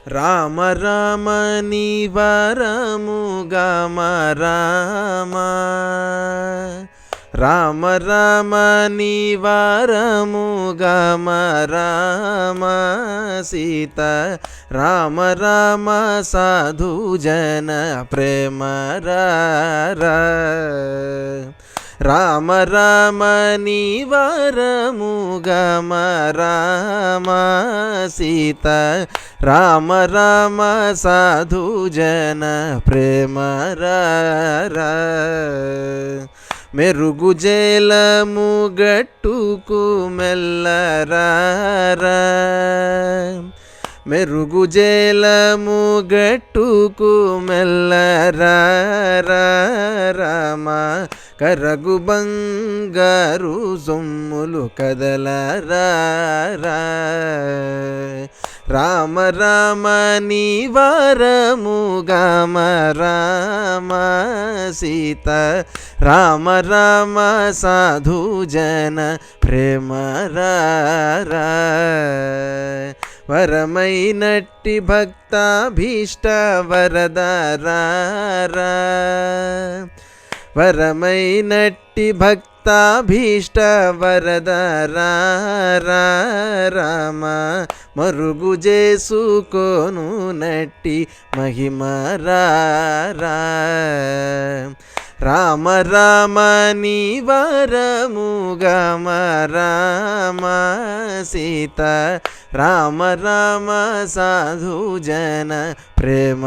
రామ రామ నీ వరము గమ రామ రామ రామ నీ వరము గమ రామ సీత రామ రామ సాధు జన ప్రేమ రామ రామ నీ వరము గమ రామ సీత రామ రామ సాధు జన ప్రేమ మెరుగు జేలము గట్టుకు మెల్లరారా మెరుగు జేలము గట్టుకు మెల్లరారా రామ కరగు బంగారు సొమ్ములు కదలరారా రామ రామ నీ వరము గమ రామ సీత రామ రామ సాధు జన ప్రేమ వరమైనట్టి భక్తాభీష్ట వరదారా వరమైనట్టి భక్తాభీష్ట వరదారా రామ మరుగు చేసుకొను నట్టి మహిమరా రామ రామ నీ వరము గమ రామ సీత రామ రామ సాధు జన ప్రేమ